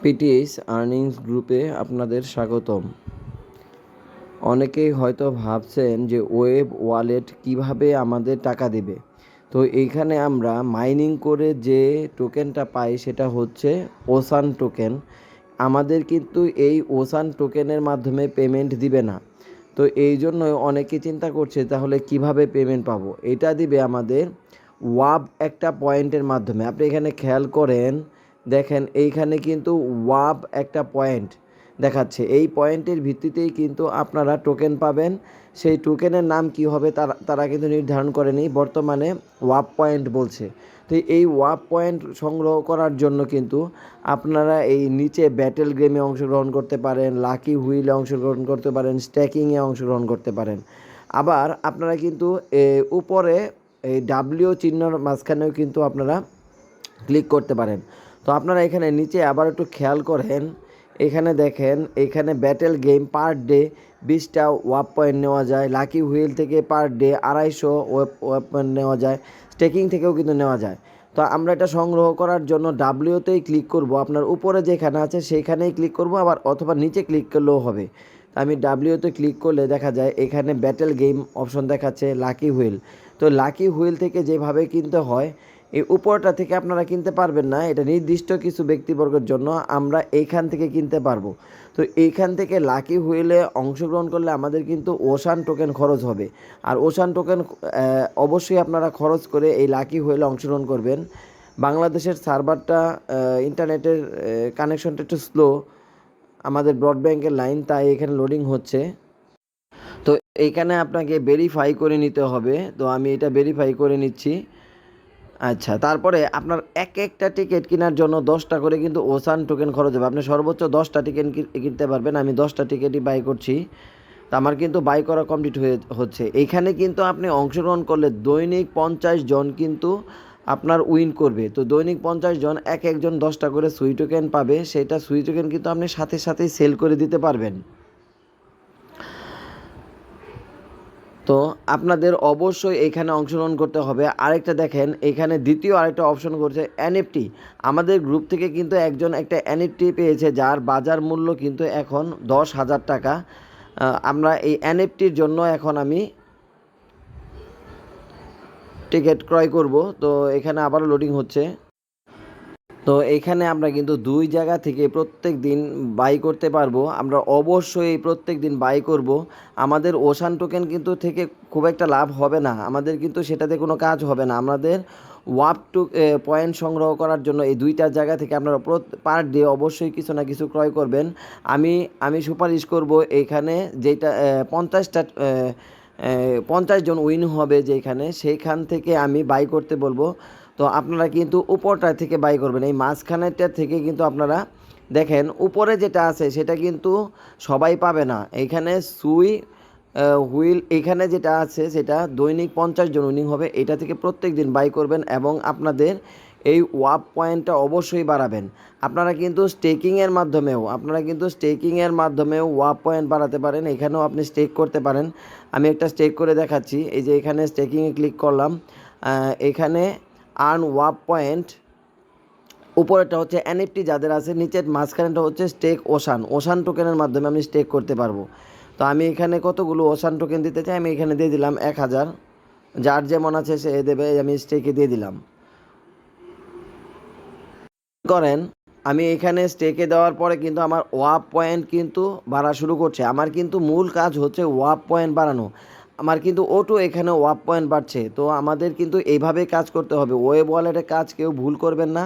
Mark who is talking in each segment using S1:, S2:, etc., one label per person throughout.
S1: PTS earnings গ্রুপে আপনাদের স্বাগতম। অনেকেই হয়তো ভাবছেন যে ওয়েব ওয়ালেট কিভাবে আমাদের টাকা দেবে। তো এইখানে আমরা মাইনিং করে যে টোকেনটা পাই সেটা হচ্ছে ওসান টোকেন। আমাদের কিন্তু এই ওসান টোকেনের মাধ্যমে পেমেন্ট দিবে না। তো এই জন্যই অনেকে চিন্তা করছে তাহলে কিভাবে পেমেন্ট পাবো। এটা দিবে আমাদের ওয়াব একটা পয়েন্টের মাধ্যমে। আপনি এখানে খেয়াল করেন, দেখেন এইখানে কিন্তু ওয়াব একটা পয়েন্ট দেখাচ্ছে। এই পয়েন্টের ভিত্তিতেই কিন্তু আপনারা টোকেন পাবেন। সেই টোকেনের নাম কি হবে তারা কিন্তু নির্ধারণ করেনি, বর্তমানে ওয়াব পয়েন্ট বলছে। তো এই ওয়াব পয়েন্ট সংগ্রহ করার জন্য কিন্তু আপনারা এই নিচে ব্যাটেল গেমে অংশগ্রহণ করতে পারেন, লাকি হুইলে অংশগ্রহণ করতে পারেন, স্ট্যাকিংয়ে অংশগ্রহণ করতে পারেন। আবার আপনারা কিন্তু উপরে এই ডাব্লিউ চিহ্নর মাঝখানেও কিন্তু আপনারা ক্লিক করতে পারেন। তো আপনারা এখানে নিচে আবার একটু খেয়াল করেন, এখানে দেখেন এখানে ব্যাটেল গেম পার ডে 20টা ওয়াব পয়েন্ট নেওয়া যায়। লাকি হুইল থেকে পার ডে 250 ওয়াব পয়েন্ট নেওয়া যায়। স্টেকিং থেকেও কিন্তু নেওয়া যায়। তো আমরা এটা সংগ্রহ করার জন্য ডাব্লিউতেই ক্লিক করব। আপনার উপরে যেখানে আছে সেইখানেই ক্লিক করব, আবার অথবা নিচে ক্লিক করলেও হবে। আমি ডাব্লিউতে ক্লিক করলে দেখা যায় এখানে ব্যাটেল গেম অপশন দেখাচ্ছে, লাকি হুইল। তো লাকি হুইল থেকে যেভাবে কিনতে হয়, এই উপরটা থেকে আপনারা কিনতে পারবেন না, এটা নির্দিষ্ট কিছু ব্যক্তিবর্গের জন্য। আমরা এইখান থেকে কিনতে পারবো। তো এইখান থেকে লাকি হুইলে অংশগ্রহণ করলে আমাদের কিন্তু ওশান টোকেন খরচ হবে। আর ওশান টোকেন অবশ্যই আপনারা খরচ করে এই লাকি হুইলে অংশগ্রহণ করবেন। বাংলাদেশের সার্ভারটা ইন্টারনেটের কানেকশনটা একটু স্লো, আমাদের ব্রডব্যান্ডের লাইন, তাই এখানে লোডিং হচ্ছে। তো এইখানে আপনাকে ভেরিফাই করে নিতে হবে। তো আমি এটা ভেরিফাই করে নিচ্ছি। আচ্ছা, তারপরে আপনার একটা টিকিট কেনার জন্য 10টা করে কিন্তু ওসান টোকেন খরচ হবে। আপনি সর্বোচ্চ 10টা টিকেট কিনতে পারবেন। আমি 10টা টিকিটই বাই করছি। তো আমার কিন্তু বাই করা কমপ্লিট হচ্ছে। এইখানে কিন্তু আপনি অংশগ্রহণ করলে দৈনিক 50 জন কিন্তু আপনার উইন করবে। তো দৈনিক 50 জন একজন 10টা করে সুই টোকেন পাবে। সেটা সুই টোকেন কিন্তু আপনি সাথে সাথেই সেল করে দিতে পারবেন। তো আপনাদের অবশ্যই এইখানে অংশগ্রহণ করতে হবে। আরেকটা দেখেন, এখানে দ্বিতীয় আরেকটা অপশন করছে এনএফটি। আমাদের গ্রুপ থেকে কিন্তু একজন একটা এনএফটি পেয়েছে, যার বাজার মূল্য কিন্তু এখন 10,000 টাকা। আমরা এই এনএফটির জন্য এখন আমি টিকিট ক্রয় করব। তো এখানে আবারও লোডিং হচ্ছে। তো এখানে আমরা কিন্তু 2 জায়গা থেকে প্রত্যেক দিন বাই করতে পারবো। আমরা অবশ্যই প্রত্যেক দিন বাই করব। আমাদের ওশান টোকেন কিন্তু থেকে খুব একটা লাভ হবে না, আমাদের কিন্তু সেটাতে কোনো কাজ হবে না। আমাদের ওয়াপ টু পয়েন্ট সংগ্রহ করার জন্য এই 2টা জায়গা থেকে আপনারা পার ডে অবশ্যই কিছু না কিছু ক্রয় করবেন। আমি সুপারিশ করব এইখানে যেটা 50 জন উইন হবে যেখানে, সেইখান থেকে আমি বাই করতে বলবো। তো আপনারা কিন্তু উপরটা থেকে বাই করবেন, এই মাঝখানেরটা থেকে কিন্তু আপনারা দেখেন উপরে যেটা আছে সেটা কিন্তু সবাই পাবে না। এইখানে সুই হুইল এখানে যেটা আছে সেটা দৈনিক 50 জন উইনিং হবে। এটা থেকে প্রত্যেক দিন বাই করবেন এবং আপনাদের এই ওয়াপ পয়েন্টটা অবশ্যই বাড়াবেন। আপনারা কিন্তু স্টেকিংয়ের মাধ্যমেও ওয়াপ পয়েন্ট বাড়াতে পারেন। এখানেও আপনি স্টেক করতে পারেন। আমি একটা স্টেক করে দেখাচ্ছি। এই যে এখানে স্টেকিংয়ে ক্লিক করলাম, এখানে আর্ন ওয়াপ পয়েন্ট, উপরেরটা হচ্ছে এনএফটি যাদের আছে, নিচের মাঝখানেটা হচ্ছে স্টেক ওশান টোকেনের মাধ্যমে আমি স্টেক করতে পারবো। তো আমি এখানে কতগুলো ওশান টোকেন দিতে চাই, আমি এখানে দিয়ে দিলাম 1000। যার যেমন আছে সে দেবে, আমি স্টেকে দিয়ে দিলাম। করেন, আমি এখানে স্টেকে দেওয়ার পরে কিন্তু আমার ওয়াপ পয়েন্ট কিন্তু বাড়া শুরু করছে। আমার কিন্তু মূল কাজ হচ্ছে ওয়াপ পয়েন্ট বাড়ানো। আমার কিন্তু ওটু এখানে ওয়াপ পয়েন্ট বাড়ছে। তো আমাদের কিন্তু এইভাবেই কাজ করতে হবে। ওয়েব ওয়ালেটের কাজ কেউ ভুল করবেন না,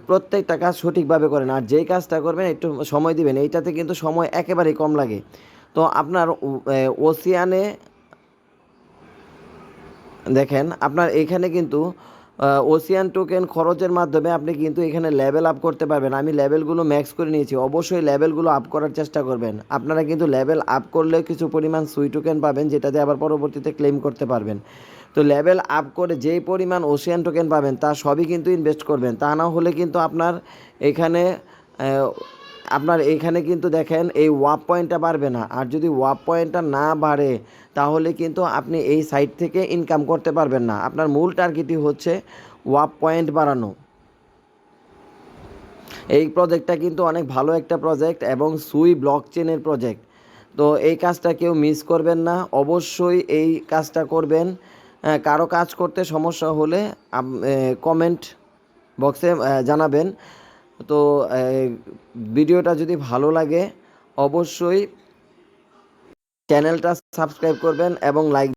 S1: প্রত্যেকটা কাজ সঠিকভাবে করেন। আর যেই কাজটা করবেন একটু সময় দিবেন, এইটাতে কিন্তু সময় একেবারেই কম লাগে। তো আপনার ওসিয়ানে দেখেন, আপনার এইখানে কিন্তু ওসিয়ান টোকেন খরচের মাধ্যমে আপনি কিন্তু এখানে লেভেল আপ করতে পারবেন। আমি লেভেলগুলো ম্যাক্স করে নিয়েছি। অবশ্যই লেভেলগুলো আপ করার চেষ্টা করবেন। আপনারা কিন্তু লেভেল আপ করলে কিছু পরিমাণ সুই টোকেন পাবেন, যেটাতে আবার পরবর্তীতে ক্লেম করতে পারবেন। তো লেভেল আপ করে যেই পরিমাণ ওসিয়ান টোকেন পাবেন তা সবই কিন্তু ইনভেস্ট করবেন। তা না হলে কিন্তু এখানে আপনার এইখানে কিন্তু দেখেন এই ওয়াপ পয়েন্টটা বাড়বে না। আর যদি ওয়াপ পয়েন্টটা না বাড়ে তাহলে কিন্তু আপনি এই সাইট থেকে ইনকাম করতে পারবেন না। আপনার মূল টার্গেটই হচ্ছে ওয়াপ পয়েন্ট বাড়ানো। এই প্রজেক্টটা কিন্তু অনেক ভালো একটা প্রজেক্ট এবং সুই ব্লকচেনের প্রজেক্ট। তো এই কাজটা কেউ মিস করবেন না, অবশ্যই এই কাজটা করবেন। কারো কাজ করতে সমস্যা হলে কমেন্ট বক্সে জানাবেন। তো ভিডিওটা যদি ভালো লাগে অবশ্যই চ্যানেলটা সাবস্ক্রাইব করবেন এবং লাইক